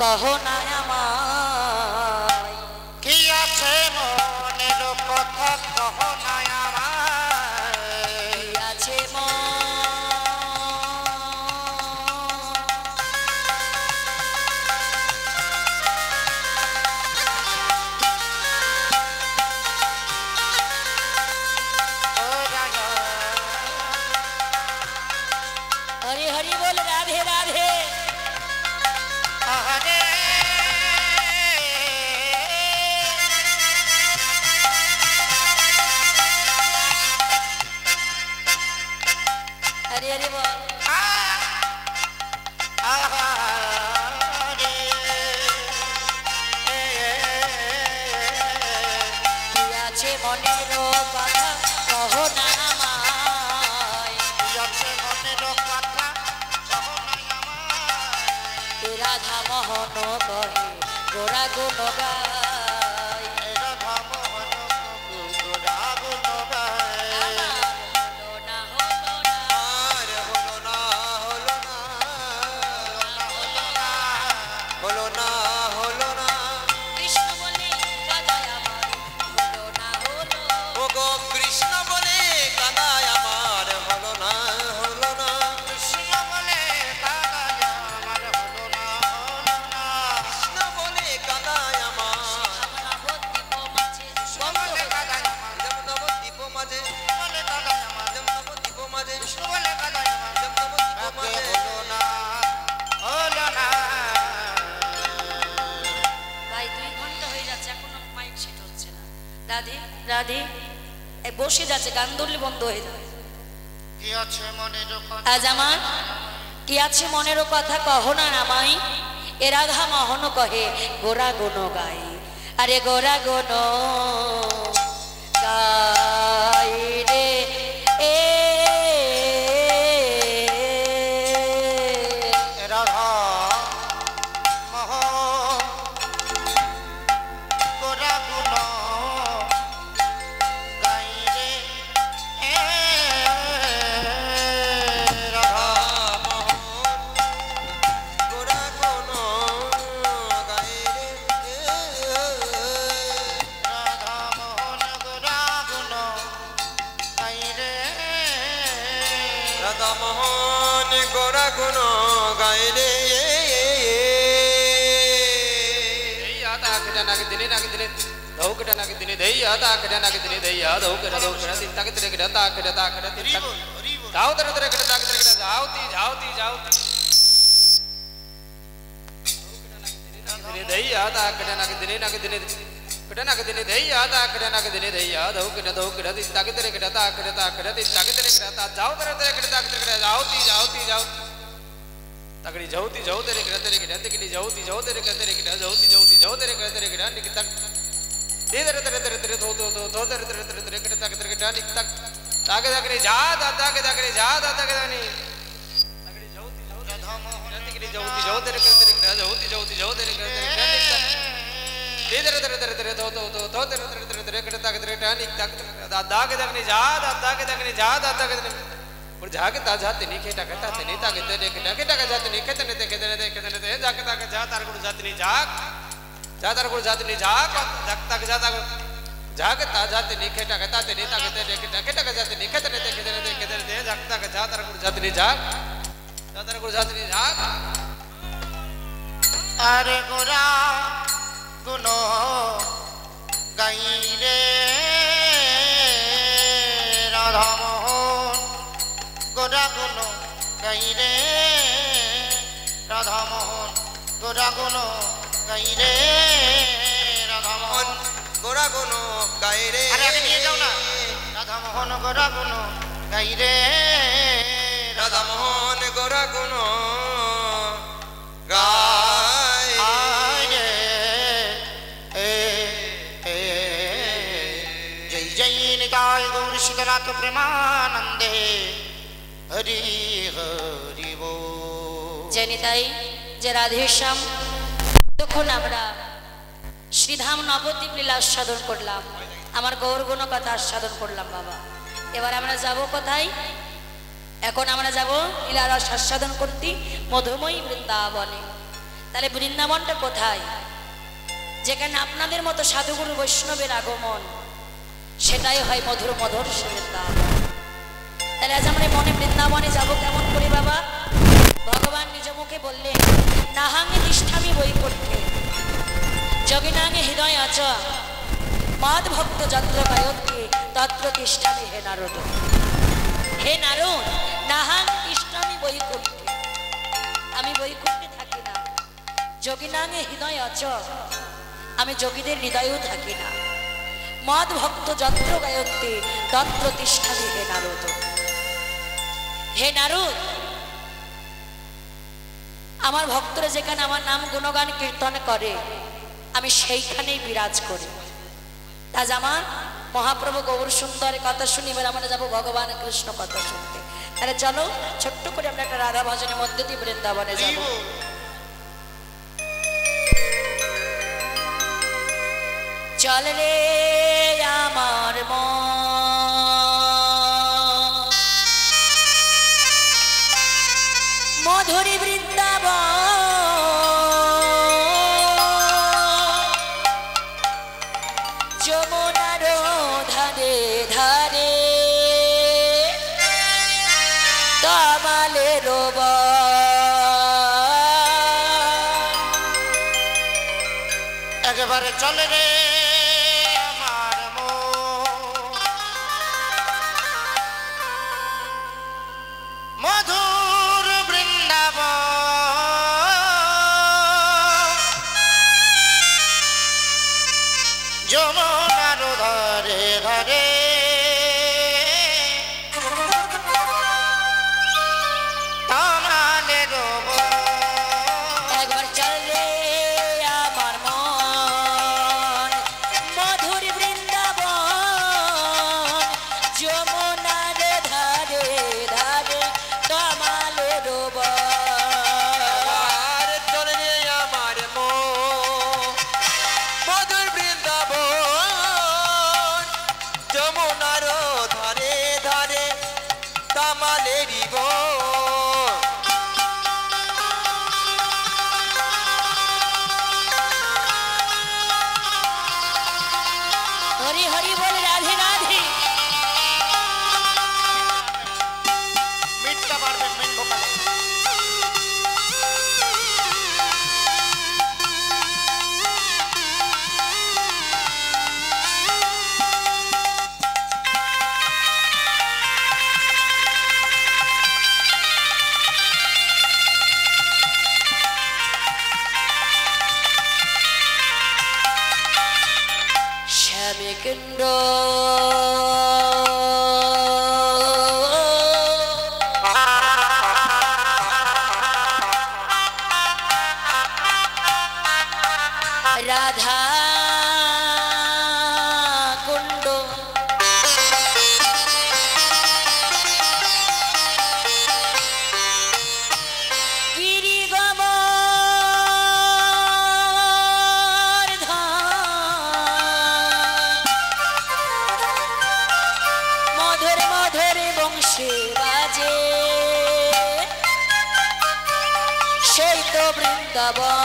কহো না আমায় কি আছে মনের কথা কহো না আমায় কি আছে हरि हरि बोल राधे राधे हरे हरि हरि बोल কি আছে মনের কথা কহো না আমায় রাধা মোহন কহে গোরা গুণ গায় রাধে রাধে বসে যাচ্ছে গান ধরলে বন্ধ হয়ে যাবে আজ আমার কি আছে মনেরও কথা কহো না আমায় এ রাধা মোহন কহে গোরা গুণ গাই আরে গোরা গুণ গাই রে এ রাধা মোহন গোরা গুণ গাই রে রাধা মোহন গোরা গুণ গাই রে রাধা মোহন গোরা গুণ গাই রে রাধা মোহন গোরা গুণ গাই রে तगड़ी जौती जौते रे करते रे करते की जौती जौते रे करते रे करते जौती जौती जौते रे करते रे करते निक तक दे दे रे रे रे थो थो थो थो रे रे रे रे करते तक करते निक तक ताके ताके जा दादा के ताके जा दादा के नहीं तगड़ी जौती जौते करते की जौती जौते रे करते रे करते जौती जौती जौते रे करते रे निक तक दे दे रे रे थो थो थो थो रे रे करते तक करते निक तक दादा के ताके जा दादा के ताके जा दादा के और जाके ताजाते नहीं खेटा करता थे नहीं ताके तेरे के टाके जाते नहीं खेते नहीं खेते नहीं जाके ताके जा तार गुड़ जाते नहीं जाग जा तार गुड़ जाते नहीं जाग ताके जा ताके जाके ताजाते नहीं खेटा करता थे नहीं ताके तेरे के टाके जाते नहीं खेते नहीं खेते नहीं जाके ताके जा तार गुड़ जाते नहीं जाग जा तार गुड़ जाते नहीं जाग अरे गोरा गुनो गाई रे राधा मोहन गोरा गुनो गाई रे राधा मोहन गोरा गुनो गाई रे राधा मोहन गोरा गुनो गाई रे अरे आगे নিয়ে যাও না राधा मोहन गोरा गुनो गाई रे राधा मोहन गोरा गुनो गाई रे जय जय निताय गौर शिवनाथ प्रेमानंदे हरि हरि बोल जय निताई जय राधेश्याम তখন আমরা শ্রীধাম নবদ্বীপ লীলা আস্বাদন করলাম আমার গৌর গুণ কথা আস্বাদন করলাম বাবা এবার আমরা যাব কোথায় এখন আমরা যাব লীলা রস আস্বাদন করতে মধুময়ী বৃন্দাবনে তাহলে বৃন্দাবনটা কোথায়? যেখানে আপনাদের মতো সাধুগুরু বৈষ্ণবের আগমন, সেটাই হয় মধুর মধুর বৃন্দাবন। তাহলে আজ আমরা মনে বৃন্দাবনে যাব কেমন করে বাবা? ভগবান নিজ মুখে বললেন, নাহাঙ্গে তিষ্ঠামি বৈকুণ্ঠে যোগিনাঙ্গে হৃদয় আচ মাদ ভক্ত যত্র গায়ত্রী তত্র তিষ্ঠামি হে নারদ। হে নারদ, নাহাং তিষ্ঠামি বৈকুণ্ঠে, আমি বৈকুণ্ঠে থাকি না। যোগিনাঙ্গে হৃদয় আচ, আমি যোগীদের হৃদয়েও থাকি না। মদ ভক্ত যত্র গায়ত্রী তত্র তিষ্ঠামি হে নারদ। হে নারদ, আমার ভক্তরা যেখানে আমার নাম গুণগান কীর্তন করে, আমি সেইখানেই বিরাজ করি। আজ আমার মহাপ্রভু গৌর সুন্দরের কথা শুনি, এবার আমরা যাবো ভগবান কৃষ্ণ কথা শুনতে। তাহলে চলো ছোট্ট করে আমরা একটা রাধা ভজনের মধ্যে দিয়ে বৃন্দাবনে যাব। চল রে আমার মধুরী বৃন্দাবন, যমুনার ধারে ধারে তমালের একেবারে চলে রে আমার মধুর বৃন্দাবন, যমুনার ধারে ধারে তমালের একবার চল রে আমার মন মধুর বৃন্দাবন, যমুনার ধারে ধারে তমালের আর চলে রে আমার মধুর বৃন্দাবন, যমুনার ধারে ধারে তামালেরি বন। হরি হরি বল রাধে রাধে। মিটটা পারবেন মেন ভোকালে। শ্যামে কুণ্ড রাধা কুণ্ড, গিরিগমর মধুর মধুর বংশী বাজে, সেই তো বৃন্দাবন।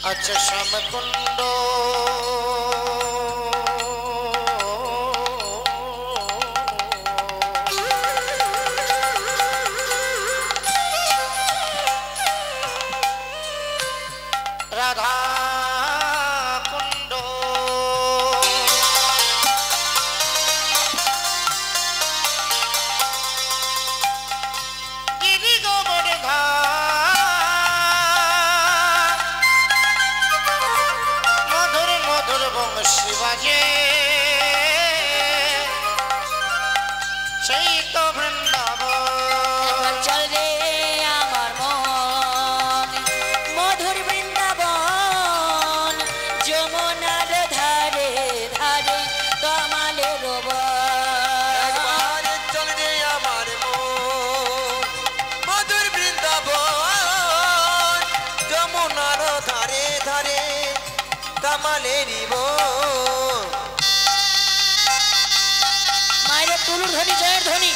আচ্ছা শ্যামকুণ্ড রাধা কুণ্ড গিরি গোবর মধুর মধুর বংশী বাজে, সেই তো বৃন্দাবন। চল রে আমার মন মধুর বৃন্দাবন, যমুনার ধারে ধারে তমালের একবার চলে রে আমার মধুর বৃন্দাবন, যমুনার ধারে ধারে তামালেরি বন। মায়ের তুলুর ধ্বনি, জয়ের ধ্বনি।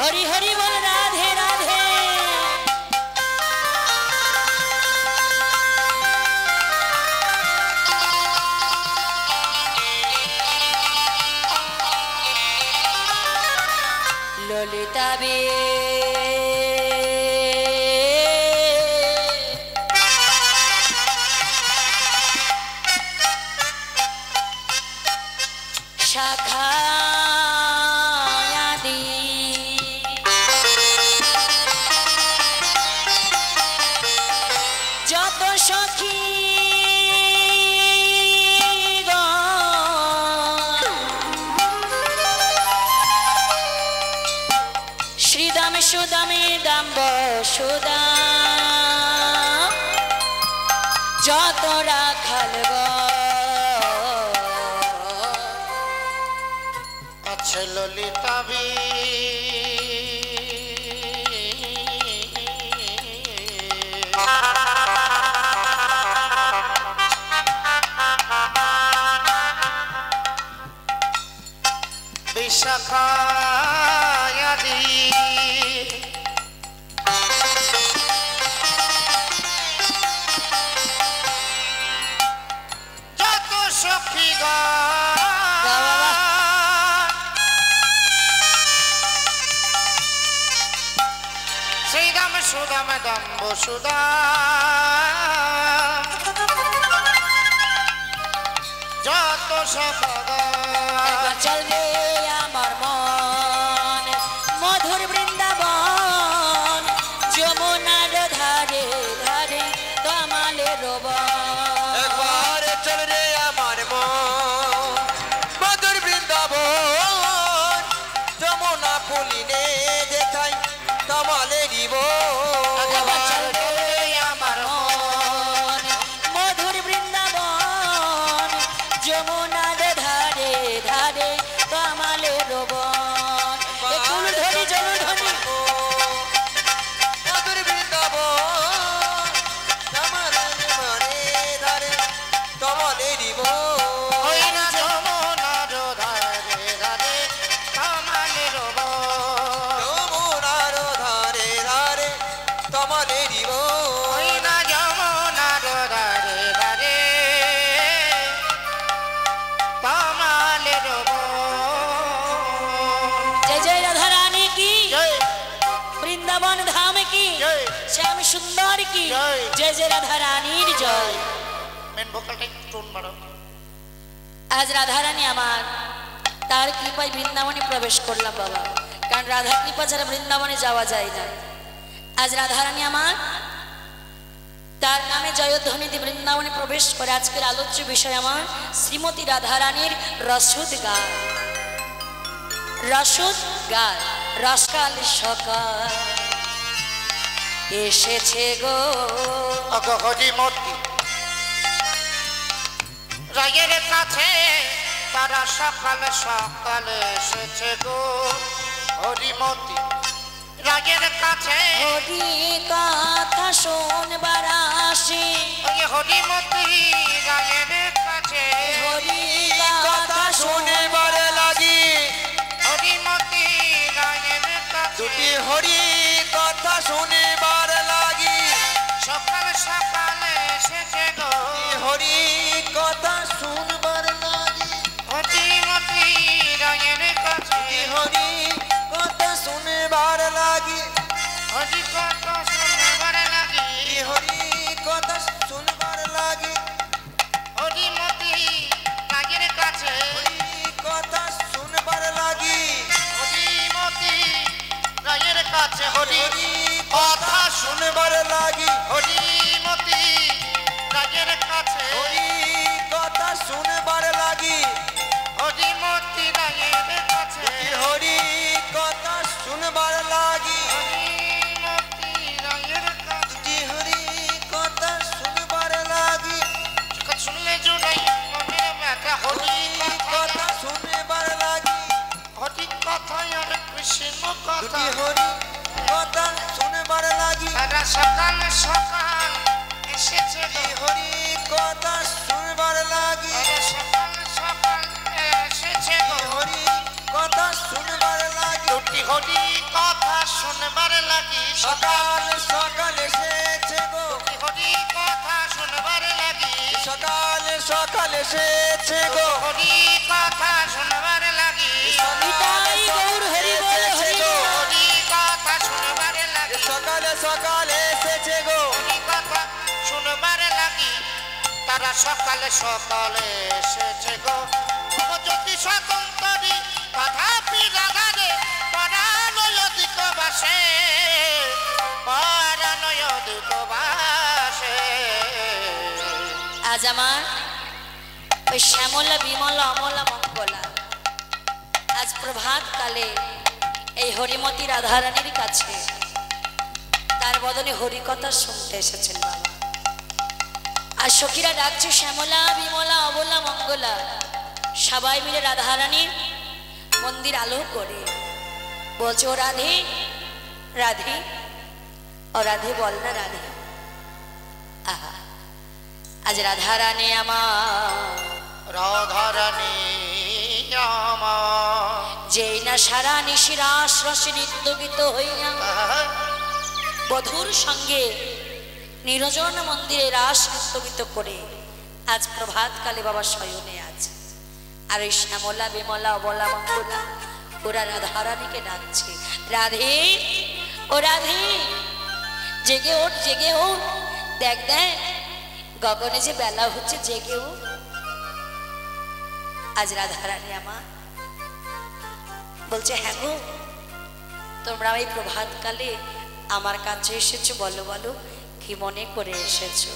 হরি হরি বল রাধে রাধে। ললিতা বে শাখায়াদি যত সখী শ্রীদাম সুদামে দাম্ব সুদাম যত রাখাল আছে ললিতা বি বিশাখায়াদি যত সখী শ্রীদাম সুদাম দাম্ব সুদাম যত সখা চলবে আমার মন মধুর বৃন্দাবন যমুনার ধারে ধারে তমালের বন। একবার চল রে আমার মন মধুর বৃন্দাবন যমুনা পুলিনে দেখাই তমালেরই একবার চলবে আমার মন মধুর বৃন্দাবন যমুনার ধারে ধারে তমালের বন। একটু ধরি জলধ্বনি মধুর বৃন্দাবন তমালের মানে ধারে তমালেরই ওই না যমুনার ধারে ধারে তমালের যমুনার ধারে ধারে তমালেরই ওই না যমুনার ধারে ধারে তমালের जय जय राधा रानी की জয় वृंदावन धाम की জয় श्याम सुंदर की जय। जय जय राधा रानी जय। মেন ভোকালটা টোন বাড়াও আজ রাধা রানী আমার তার কৃপায় বৃন্দাবনে প্রবেশ করলাম বাবা, কারণ রাধা কৃপা ছাড়া বৃন্দাবনে যাওয়া যায় না। আজ রাধা রানী আমার তার নামে জয়ধ্বনি দিয়ে বৃন্দাবনে প্রবেশ করে। আজকের আলোচ্য বিষয় আমার শ্রীমতী রাধা রানীর রসদ গান। রসদ গান রসকাল সকাল এসেছে গো অগহরিমতি রায়ের কাছে তারা সকাল সকাল এসেছে গো হরিমতি রায়ের কাছে হরি কথা শোনবার আসে, ওই হরিমতি রায়ের কাছে হরি কথা শুনেবার লাগি হরিমতি রায়ের কাছে দুটি হরি কথা শুনেবার লাগি সকাল সকাল এসেছে গো হরি কথা শুনবার লাগি হরিমতি রায়ের কাছে হরি কথা শুনেবার লাগি হরি কত শুনবার লাগি হরি কথা শুনবার লাগি হরিমতি রায়ের কাছে হরি কথা শুনবার লাগি হরিমতি রায়ের কাছে হরি হরি কথা শুনবার লাগি হরিমতি রায়ের কাছে হরি কথা শুনবার লাগি হরিমতি রায়ের কাছে হরি কথা শুনবার লাগি হরিমতি রায়ের কাছে হরি কথা শুনবার লাগি শুনলে জোড়াই মনের ব্যথা হরি কথা শুনবার লাগি হরি কথা আর কৃষ্ণ কথা দুটি হরি কথা শুনবার লাগি তারা সকাল সকাল এসেছে গো। হরি কথা শুনবার লাগি তারা সকাল সকাল এসেছে গো। হরি কথা শুনবার লাগি দুটি হরি কথা শুনবার লাগি সকাল সকাল এসেছে গো দুটি হরি কথা শুনবার লাগি সকাল সকাল এসেছে গো হরি কথা শুনবার লাগি নিতাই গৌর হরি বল হরি বল। হরি কথা শুনবার লাগি সকাল সকাল এসেছে গো হরি কথা শুনবার লাগি তারা সকালে সকালে এসেছে গো যদি স্বতন্ত্রী তথাপি রাধারে পরানয়দিক বাসে পরানয়দিক বাসে আজ আমার ওই শ্যামলা বিমলা অমলা মঙ্গলা আজ প্রভাত কালে এই হরিমতী রাধারানীর কাছে তার বদলে হরিকথা শুনতে এসেছেন বাবা। আর সখীরা ডাকছে শ্যামলা বিমলা অবলা মঙ্গলা, সবাই মিলে রাধারানীর মন্দির আলো করে বলছে ও রাধে রাধে, ও রাধে বল না রাধে। আহা আজ রাধারানী আমার রাধারানী আমার যেই না সারা নিশিরাস রসে নিত্যগীত হইয়া বধুর সঙ্গে নিরজন মন্দিরে রাস নৃত্যগীত করে আজ প্রভাতকালে বাবা শয়নে আছে। আর ওই শ্যামলা বিমলা অবলা মঙ্গলা ওরা রাধারানীকে ডাকছে রাধে ও রাধে জেগে ওঠ জেগে ওঠ, দেখ দেখ গগনে যে বেলা হচ্ছে জেগে ওঠ। আজ রাধারানী আমার বলছে হ্যাঁ গো তোমরা এই প্রভাতকালে আমার কাছে এসেছো, বলো বলো কি মনে করে এসেছো।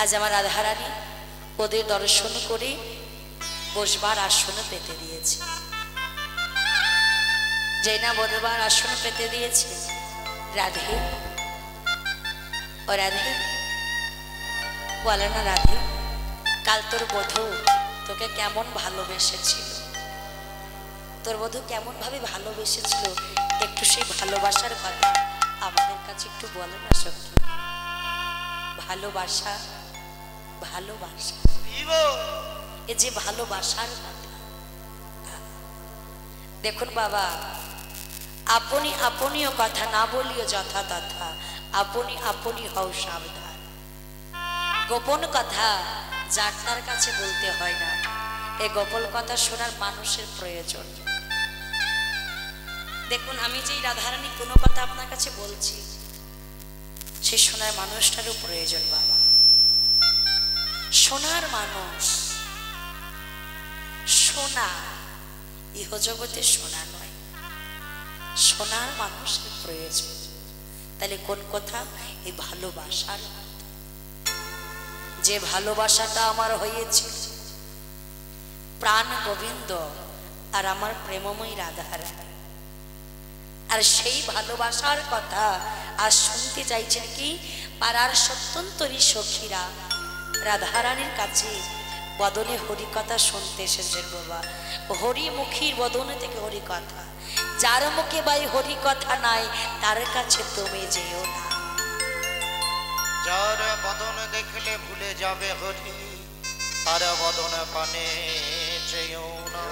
আজ আমার রাধারানী ওদের দর্শন করে বসবার আসন পেতে দিয়েছে, যে না বসবার আসন পেতে দিয়েছে। রাধে ও রাধে বলে না রাধে কাল তোর বধূ তোকে কেমন ভালোবেসেছিল, তোর বধূ কেমন ভাবে ভালোবেসেছিল, একটু সেই ভালোবাসার কথা আমাদের কাছে একটু বলে না সখী। ভালোবাসা ভালোবাসা এ যে ভালোবাসার কথা। দেখুন বাবা আপনি আপনিও কথা না বলিও যথা তথা, আপনি আপনি হও সাবধান। গোপন কথা যার তার কাছে বলতে হয় না, এই গোপন কথা শোনার মানুষের প্রয়োজন। দেখুন আমি যেই রাধারানী কোনো কথা আপনার কাছে বলছি সে শোনার মানুষটারও প্রয়োজন বাবা। শোনার মানুষ শোনা ইহজগতে শোনা নয়, শোনার মানুষের প্রয়োজন। তাহলে কোন কথা? এই ভালোবাসার, যে ভালোবাসাটা আমার হয়েছে প্রাণ গোবিন্দ আর আমার প্রেমময়ী রাধারানী, আর সেই ভালোবাসার কথা আজ শুনতে চাইছেন কি পাড়ার সত্যন্তরী সখীরা রাধারানীর কাছে বদনে হরিকথা শুনতে এসেছেন বাবা। হরিমুখীর বদনে থেকে হরিকথা, যার মুখে ভাই হরিকথা নাই তার কাছে তুমি যেও না। যার বদন দেখলে ভুলে যাবে হরি, তার বদন পানে চেয়েও না।